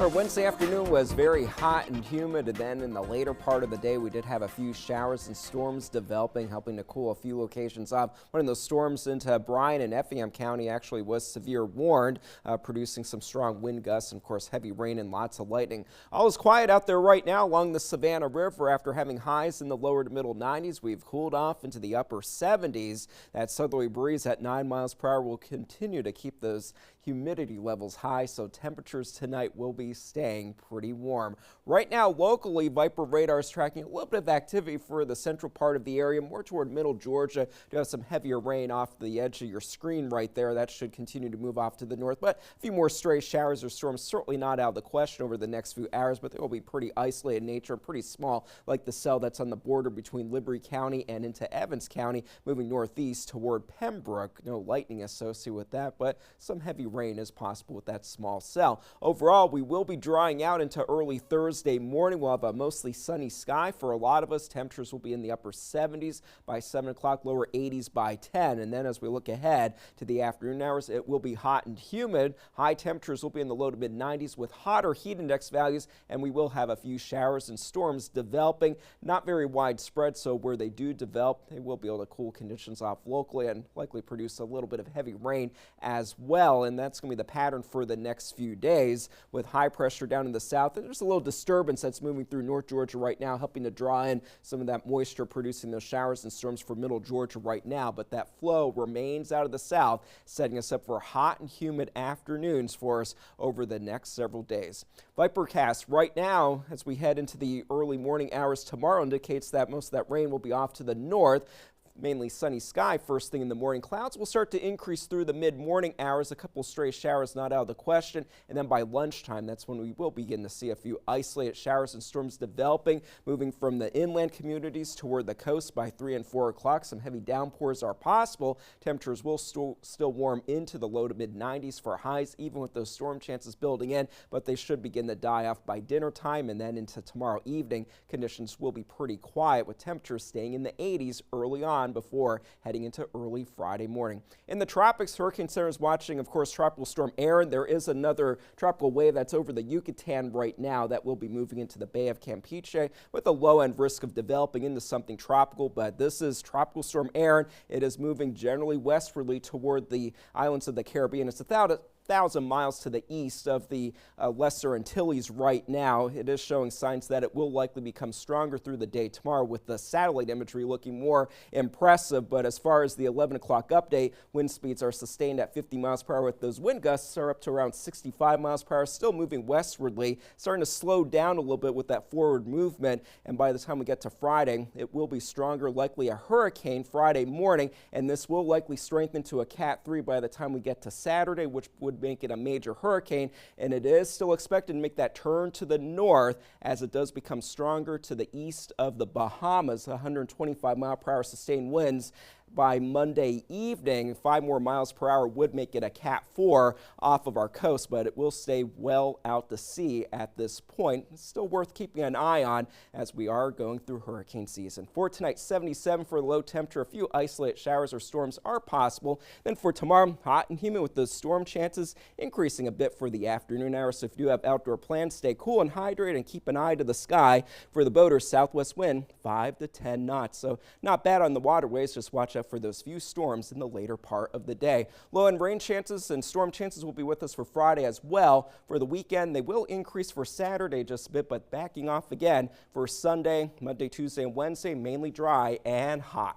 Our Wednesday afternoon was very hot and humid, and then in the later part of the day we did have a few showers and storms developing, helping to cool a few locations off. One of those storms into Bryan and Effingham County actually was severe warned, producing some strong wind gusts and of course heavy rain and lots of lightning. All is quiet out there right now along the Savannah River. After having highs in the lower to middle 90s, we've cooled off into the upper 70s. That southerly breeze at 9 miles per hour will continue to keep those humidity levels high, so temperatures tonight will be staying pretty warm. Right now, locally, Viper radar is tracking a little bit of activity for the central part of the area, more toward middle Georgia. You have some heavier rain off the edge of your screen right there. That should continue to move off to the north, but a few more stray showers or storms certainly not out of the question over the next few hours, but they will be pretty isolated in nature, pretty small, like the cell that's on the border between Liberty County and into Evans County, moving northeast toward Pembroke. No lightning associated with that, but some heavy rain is possible with that small cell. Overall, we will be drying out into early Thursday morning. We'll have a mostly sunny sky for a lot of us. Temperatures will be in the upper 70s by 7 o'clock, lower 80s by 10. And then as we look ahead to the afternoon hours, it will be hot and humid. High temperatures will be in the low to mid 90s with hotter heat index values, and we will have a few showers and storms developing. Not very widespread, so where they do develop, they will be able to cool conditions off locally and likely produce a little bit of heavy rain as well. And that's going to be the pattern for the next few days with high pressure down in the south. And there's a little disturbance that's moving through North Georgia right now, helping to draw in some of that moisture, producing those showers and storms for middle Georgia right now. But that flow remains out of the south, setting us up for hot and humid afternoons for us over the next several days. Vipercast right now, as we head into the early morning hours tomorrow, indicates that most of that rain will be off to the north. Mainly sunny sky first thing in the morning. Clouds will start to increase through the mid-morning hours. A couple stray showers not out of the question. And then by lunchtime, that's when we will begin to see a few isolated showers and storms developing, moving from the inland communities toward the coast by 3 and 4 o'clock. Some heavy downpours are possible. Temperatures will still warm into the low to mid 90s for highs, even with those storm chances building in, but they should begin to die off by dinner time, and then into tomorrow evening. Conditions will be pretty quiet with temperatures staying in the 80s early on before heading into early Friday morning. In the tropics, Hurricane Center is watching, of course, Tropical Storm Aaron. There is another tropical wave that's over the Yucatan right now that will be moving into the Bay of Campeche with a low-end risk of developing into something tropical, but this is Tropical Storm Aaron. It is moving generally westwardly toward the islands of the Caribbean. It's about 1,000 miles to the east of the Lesser Antilles right now. It is showing signs that it will likely become stronger through the day tomorrow, with the satellite imagery looking more impressive. But as far as the 11 o'clock update, wind speeds are sustained at 50 miles per hour, with those wind gusts are up to around 65 miles per hour, still moving westwardly, starting to slow down a little bit with that forward movement. And by the time we get to Friday, it will be stronger, likely a hurricane Friday morning, and this will likely strengthen to a Cat 3 by the time we get to Saturday, which would make it a major hurricane. And it is still expected to make that turn to the north as it does become stronger to the east of the Bahamas. 125 mile per hour sustained winds by Monday evening. 5 more miles per hour would make it a Cat 4 off of our coast, but it will stay well out to sea at this point. It's still worth keeping an eye on as we are going through hurricane season. For tonight, 77 for the low temperature. A few isolated showers or storms are possible. Then for tomorrow, hot and humid with those storm chances increasing a bit for the afternoon hours. So if you do have outdoor plans, stay cool and hydrated and keep an eye to the sky. For the boaters, southwest wind 5 to 10 knots. So not bad on the waterways. Just watch out for those few storms in the later part of the day. Low end rain chances and storm chances will be with us for Friday as well. For the weekend, they will increase for Saturday just a bit, but backing off again for Sunday, Monday, Tuesday, and Wednesday, mainly dry and hot.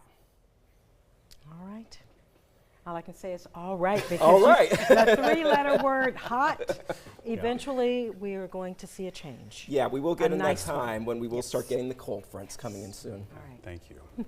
All right. All I can say is all right, because all right. The 3-letter word, hot. Eventually, we are going to see a change. Yeah, we will get in nice that time when we will start getting the cold fronts coming in soon. All right. Thank you.